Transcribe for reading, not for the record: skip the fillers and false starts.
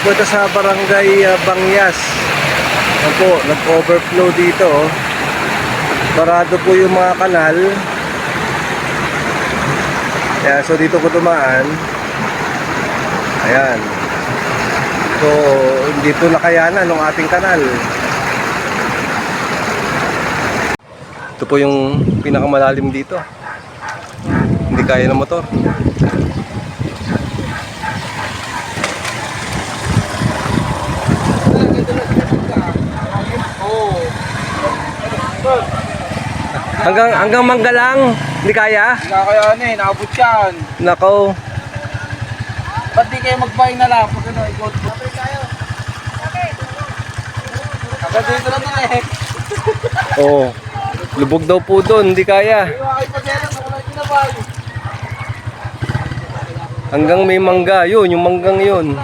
po ito sa barangay Bangyas. Yan po, nag-overflow dito. Oh. Barado po yung mga kanal. Kaya so dito ko dumaan. Ayan. So hindi po nakayanan ng ating kanal. Ito po yung pinakamalalim dito. Hindi kaya ng motor. Hanggang Mangga lang, hindi kaya? Hindi kakayanin eh, nakabot yan. Nako. Ba't di kayo magbahay na lang? Pag ano, ikot. Kapit tayo. Kapit dito na din eh. Oo. Lubog daw po doon, hindi kaya. Ay, pagyalan ako lang kinabay. Hanggang may mangga, yun, yung manggang yun.